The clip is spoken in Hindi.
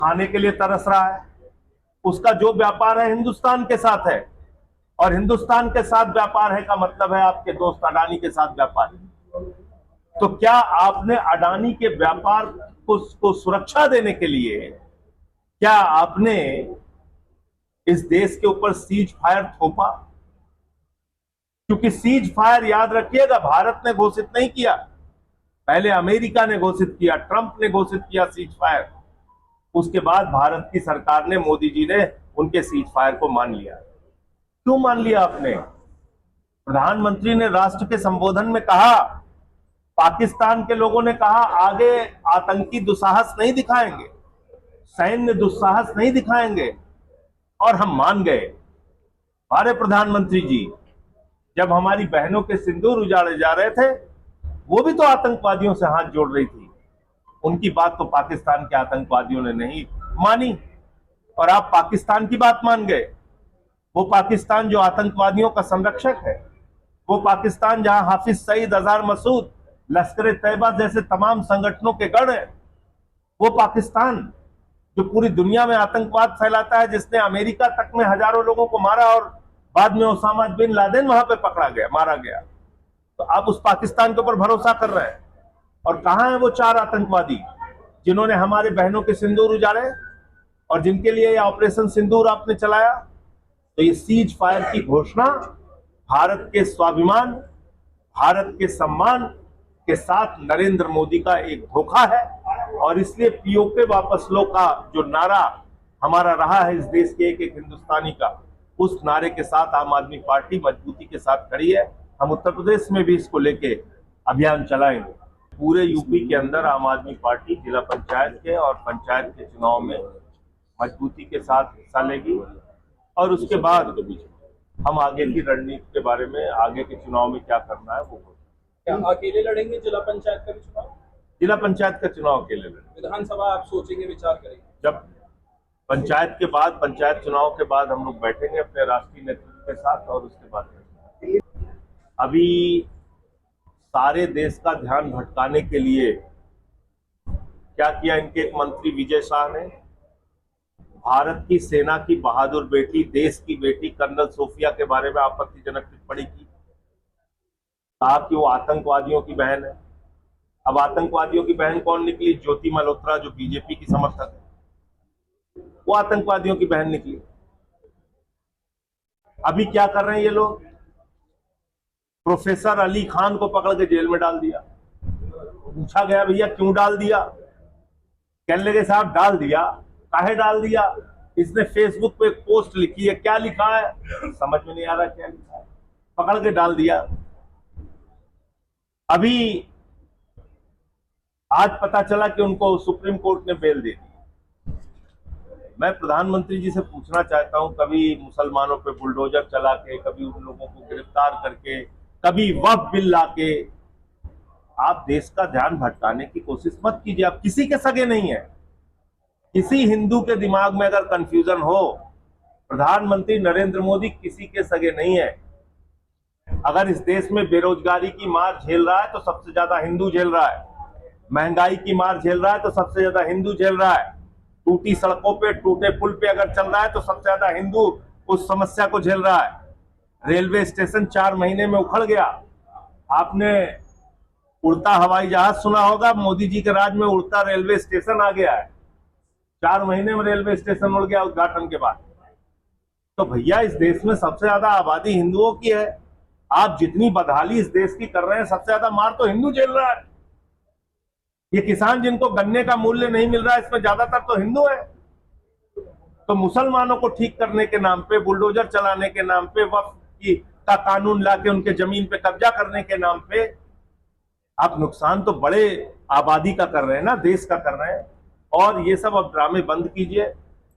खाने के लिए तरस रहा है। उसका जो व्यापार है हिंदुस्तान के साथ है, और हिंदुस्तान के साथ व्यापार है का मतलब है आपके दोस्त अडानी के साथ व्यापार है। तो क्या आपने अडानी के व्यापार को सुरक्षा देने के लिए क्या आपने इस देश के ऊपर सीज फायर थोपा? क्योंकि सीज फायर, याद रखिएगा, भारत ने घोषित नहीं किया, पहले अमेरिका ने घोषित किया, ट्रंप ने घोषित किया सीज फायर। उसके बाद भारत की सरकार ने, मोदी जी ने उनके सीज फायर को मान लिया। क्यों मान लिया आपने? प्रधानमंत्री ने राष्ट्र के संबोधन में कहा, पाकिस्तान के लोगों ने कहा आगे आतंकी दुस्साहस नहीं दिखाएंगे, सैन्य दुस्साहस नहीं दिखाएंगे, और हम मान गए। हमारे प्रधानमंत्री जी जब हमारी बहनों के सिंदूर उजाड़े जा रहे थे, वो भी तो आतंकवादियों से हाथ जोड़ रही थी। उनकी बात तो पाकिस्तान के आतंकवादियों ने नहीं मानी, और आप पाकिस्तान की बात मान गए। वो पाकिस्तान जो आतंकवादियों का संरक्षक है, वो पाकिस्तान जहां हाफिज सईद, अजहर मसूद, लश्कर तैयबा जैसे तमाम संगठनों के गढ़ हैं, वो पाकिस्तान जो पूरी दुनिया में आतंकवाद फैलाता है, जिसने अमेरिका तक में हजारों लोगों को मारा और बाद में ओसामा बिन लादेन वहां पे पकड़ा गया, मारा गया। तो आप उस पाकिस्तान के ऊपर भरोसा कर रहे हैं। और कहां है वो 4 आतंकवादी जिन्होंने हमारे बहनों के सिंदूर उजाड़े और जिनके लिए ऑपरेशन सिंदूर आपने चलाया? तो ये सीज फायर की घोषणा भारत के स्वाभिमान, भारत के सम्मान के साथ नरेंद्र मोदी का एक धोखा है। और इसलिए पीओके वापस लो का जो नारा हमारा रहा है इस देश के एक एक हिंदुस्तानी का, उस नारे के साथ आम आदमी पार्टी मजबूती के साथ खड़ी है। हम उत्तर प्रदेश में भी इसको लेके अभियान चलाएंगे। पूरे यूपी के अंदर आम आदमी पार्टी जिला पंचायत के और पंचायत के चुनाव में मजबूती के साथ हिस्सा लेगी, और उसके बाद हम आगे की रणनीति के बारे में, आगे के चुनाव में क्या करना है वो। क्या अकेले लड़ेंगे जिला पंचायत का भी चुनाव? जिला पंचायत का चुनाव अकेले लड़ेंगे। विधानसभा आप सोचेंगे, विचार करेंगे? जब पंचायत के बाद, पंचायत चुनाव के बाद हम लोग बैठेंगे अपने राष्ट्रीय नेतृत्व के साथ, और उसके बाद अभी सारे देश का ध्यान भटकाने के लिए क्या किया इनके एक मंत्री विजय शाह ने? भारत की सेना की बहादुर बेटी, देश की बेटी कर्नल सोफिया के बारे में आपत्तिजनक टिप्पणी की। कहा कि वो आतंकवादियों की बहन है। अब आतंकवादियों की बहन कौन निकली? ज्योति मल्होत्रा, जो बीजेपी की समर्थक है, वो आतंकवादियों की बहन निकली। अभी क्या कर रहे हैं ये लोग? प्रोफेसर अली खान को पकड़ के जेल में डाल दिया। पूछा गया भैया क्यों डाल दिया? कहने लगे साहब डाल दिया। काहे डाल दिया? इसने फेसबुक पे एक पोस्ट लिखी है। क्या लिखा है समझ में नहीं आ रहा क्या लिखा है, पकड़ के डाल दिया। अभी आज पता चला कि उनको सुप्रीम कोर्ट ने बेल दे दी। मैं प्रधानमंत्री जी से पूछना चाहता हूं, कभी मुसलमानों पे बुलडोजर चला के, कभी उन लोगों को गिरफ्तार करके, कभी वक्फ बिल लाके, आप देश का ध्यान भटकाने की कोशिश मत कीजिए। आप किसी के सगे नहीं है। किसी हिंदू के दिमाग में अगर कंफ्यूजन हो, प्रधानमंत्री नरेंद्र मोदी किसी के सगे नहीं है। अगर इस देश में बेरोजगारी की मार झेल रहा है तो सबसे ज्यादा हिंदू झेल रहा है। महंगाई की मार झेल रहा है तो सबसे ज्यादा हिंदू झेल रहा है। टूटी सड़कों पे, टूटे पुल पे अगर चल रहा है तो सबसे ज्यादा हिंदू उस समस्या को झेल रहा है। रेलवे स्टेशन 4 महीने में उखड़ गया। आपने उड़ता हवाई जहाज सुना होगा, मोदी जी के राज में उड़ता रेलवे स्टेशन आ गया है। 4 महीने में रेलवे स्टेशन उड़ गया उद्घाटन के बाद। तो भैया इस देश में सबसे ज्यादा आबादी हिंदुओं की है। आप जितनी बदहाली इस देश की कर रहे हैं, सबसे ज्यादा मार तो हिंदू झेल रहा है। ये किसान जिनको गन्ने का मूल्य नहीं मिल रहा है, इसमें ज्यादातर तो हिंदू है। तो मुसलमानों को ठीक करने के नाम पे, बुलडोजर चलाने के नाम पे, वक्फ का कानून लाके उनके जमीन पे कब्जा करने के नाम पे आप नुकसान तो बड़े आबादी का कर रहे हैं ना, देश का कर रहे हैं। और ये सब अब ड्रामे बंद कीजिए।